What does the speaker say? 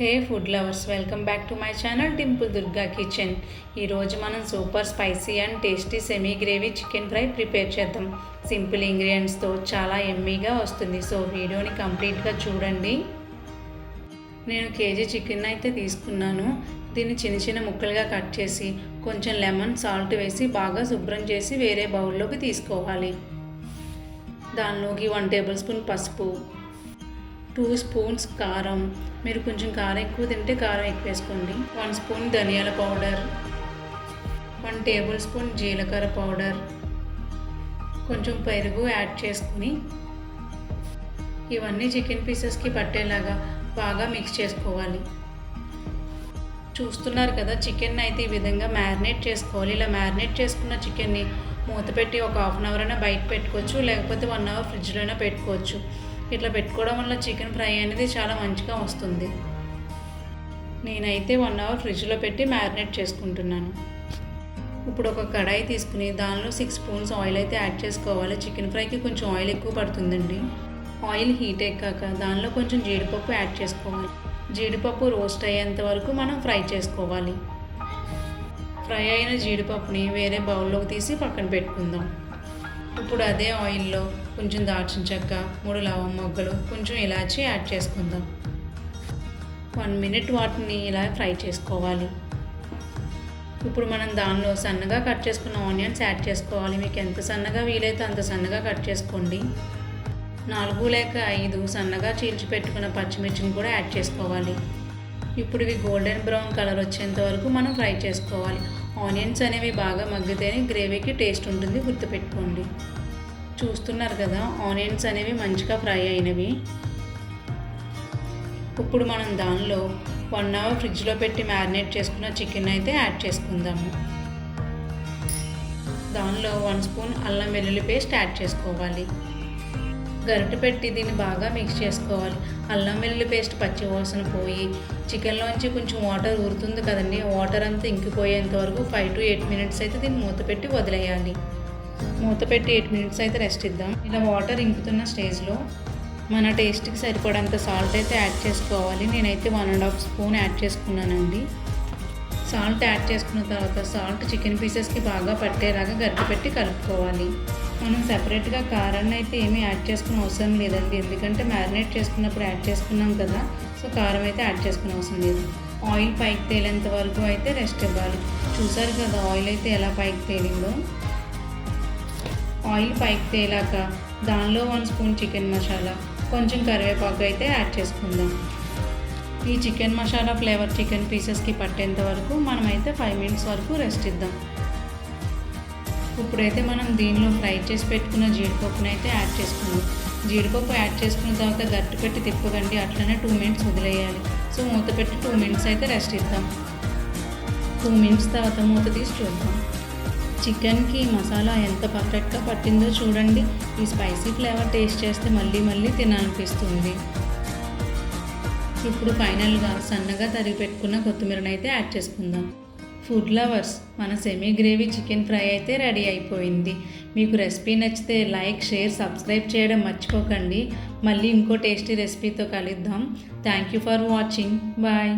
Hey food lovers, welcome back to my channel Dimple Durga kitchen. ఈరోజు మనం super spicy and tasty semi gravy chicken fry prepare చేద్దాం. Simple ఇంగ్రీడియంట్స్తో చాలా ఎమ్మీగా వస్తుంది. సో వీడియోని కంప్లీట్గా చూడండి. నేను కేజీ చికెన్ అయితే తీసుకున్నాను. దీన్ని చిన్న చిన్న ముక్కలుగా కట్ చేసి కొంచెం లెమన్ సాల్ట్ వేసి బాగా శుభ్రం చేసి వేరే బౌల్లోకి తీసుకోవాలి. దానిలోకి 1 టేబుల్ స్పూన్ పసుపు, 2 స్పూన్స్ కారం, మీరు కొంచెం కారం ఎక్కువ తింటే కారం ఎక్కువ వేసుకోండి. 1 స్పూన్ ధనియాల పౌడర్, 1 టేబుల్ స్పూన్ జీలకర్ర పౌడర్, కొంచెం పెరుగు యాడ్ చేసుకుని ఇవన్నీ చికెన్ పీసెస్కి పట్టేలాగా బాగా మిక్స్ చేసుకోవాలి. చూస్తున్నారు కదా, చికెన్ అయితే ఈ విధంగా మ్యారినేట్ చేసుకోవాలి. ఇలా మ్యారినేట్ చేసుకున్న చికెన్ని మూత పెట్టి ఒక హాఫ్ అన్ అవర్ అయినా బయట పెట్టుకోవచ్చు, లేకపోతే 1 అవర్ ఫ్రిడ్జ్లో అయినా పెట్టుకోవచ్చు. ఇట్లా పెట్టుకోవడం వల్ల చికెన్ ఫ్రై అనేది చాలా మంచిగా వస్తుంది. నేనైతే 1 అవర్ ఫ్రిడ్జ్లో పెట్టి మ్యారినేట్ చేసుకుంటున్నాను. ఇప్పుడు ఒక కడాయి తీసుకుని దానిలో 6 స్పూన్స్ ఆయిల్ అయితే యాడ్ చేసుకోవాలి. చికెన్ ఫ్రైకి కొంచెం ఆయిల్ ఎక్కువ పడుతుందండి. ఆయిల్ హీట్ ఎక్కాక దానిలో కొంచెం జీడిపప్పు యాడ్ చేసుకోవాలి. జీడిపప్పు రోస్ట్ అయ్యేంత వరకు మనం ఫ్రై చేసుకోవాలి. ఫ్రై అయిన జీడిపప్పుని వేరే బౌల్లోకి తీసి పక్కన పెట్టుకుందాం. ఇప్పుడు అదే ఆయిల్లో కొంచెం దాల్చిన చెక్క, 3 లవంగ మొగ్గలు, కొంచెం ఇలాచీ యాడ్ చేసుకుందాం. 1 మినిట్ వాటిని ఇలా ఫ్రై చేసుకోవాలి. ఇప్పుడు మనం దానిలో సన్నగా కట్ చేసుకున్న ఆనియన్స్ యాడ్ చేసుకోవాలి. మీకు ఎంత సన్నగా వీలైతే అంత సన్నగా కట్ చేసుకోండి. 4 లేక 5 సన్నగా చీల్చి పెట్టుకున్న పచ్చిమిర్చిని కూడా యాడ్ చేసుకోవాలి. ఇప్పుడు ఇవి గోల్డెన్ బ్రౌన్ కలర్ వచ్చేంత వరకు మనం ఫ్రై చేసుకోవాలి. ఆనియన్స్ అనేవి బాగా మగ్గితేనే గ్రేవీకి టేస్ట్ ఉంటుంది, గుర్తుపెట్టుకోండి. చూస్తున్నారు కదా, ఆనియన్స్ అనేవి మంచిగా ఫ్రై అయినవి. ఇప్పుడు మనం దానిలో 1 అవర్ ఫ్రిడ్జ్లో పెట్టి మ్యారినేట్ చేసుకున్న చికెన్ అయితే యాడ్ చేసుకుందాము. దానిలో 1 స్పూన్ అల్లం వెల్లుల్లి పేస్ట్ యాడ్ చేసుకోవాలి. గరిటె పెట్టి దీన్ని బాగా మిక్స్ చేసుకోవాలి. అల్లం వెల్లుల్లి పేస్ట్ పచ్చి వాసన పోయి చికెన్లోంచి కొంచెం వాటర్ ఊరుతుంది కదండి, వాటర్ అంతా ఇంకిపోయేంత వరకు 5 to 8 మినిట్స్ అయితే దీన్ని మూత పెట్టి వదిలేయాలి. మూత పెట్టి 8 మినిట్స్ అయితే రెస్ట్ ఇద్దాం. ఇలా వాటర్ ఇంకుతున్న స్టేజ్లో మన టేస్ట్కి సరిపడంత సాల్ట్ అయితే యాడ్ చేసుకోవాలి. నేనైతే 1.5 స్పూన్ యాడ్ చేసుకున్నానండి. సాల్ట్ యాడ్ చేసుకున్న తర్వాత సాల్ట్ చికెన్ పీసెస్కి బాగా పట్టేలాగా గరిటె పెట్టి కలుపుకోవాలి. మనం సెపరేట్గా కారాన్ని అయితే ఏమీ యాడ్ చేసుకునే అవసరం లేదండి, ఎందుకంటే మ్యారినేట్ చేసుకున్నప్పుడు యాడ్ చేసుకున్నాం కదా. సో కారం అయితే యాడ్ చేసుకునే అవసరం లేదు. ఆయిల్ పైకి తేలేంత వరకు అయితే రెస్ట్ ఇవ్వాలి. చూసారు కదా ఆయిల్ అయితే ఎలా పైకి తేలిందో. ఆయిల్ పైకి తేలాక దానిలో 1 స్పూన్ చికెన్ మసాలా, కొంచెం కరివేపాకు అయితే యాడ్ చేసుకుందాం. ఈ చికెన్ మసాలా ఫ్లేవర్ చికెన్ పీసెస్కి పట్టేంత వరకు మనమైతే 5 మినిట్స్ వరకు రెస్ట్ ఇద్దాం. ఇప్పుడైతే మనం దీనిలో ఫ్రై చేసి పెట్టుకున్న జీడిపప్పుని అయితే యాడ్ చేసుకుందాం. జీడిపప్పు యాడ్ చేసుకున్న తర్వాత గట్టి పెట్టి తిప్పకండి, అట్లనే 2 మినిట్స్ వదిలేయాలి. సో మూత పెట్టి 2 మినిట్స్ అయితే రెస్ట్ ఇద్దాం. 2 మినిట్స్ తర్వాత మూత తీసి చూద్దాం. చికెన్కి మసాలా ఎంత పర్ఫెక్ట్గా పట్టిందో చూడండి. ఈ స్పైసీ ఫ్లేవర్ టేస్ట్ చేస్తే మళ్ళీ మళ్ళీ తినాలనిపిస్తుంది. ఇప్పుడు ఫైనల్గా సన్నగా తరిగి పెట్టుకున్న కొత్తిమీరని అయితే యాడ్ చేసుకుందాం. ఫుడ్ లవర్స్, మన సెమీ గ్రేవీ చికెన్ ఫ్రై అయితే రెడీ అయిపోయింది. మీకు రెసిపీ నచ్చితే లైక్, షేర్, సబ్స్క్రైబ్ చేయడం మర్చిపోకండి. మళ్ళీ ఇంకో టేస్టీ రెసిపీతో కలుద్దాం. Thank you for watching. Bye.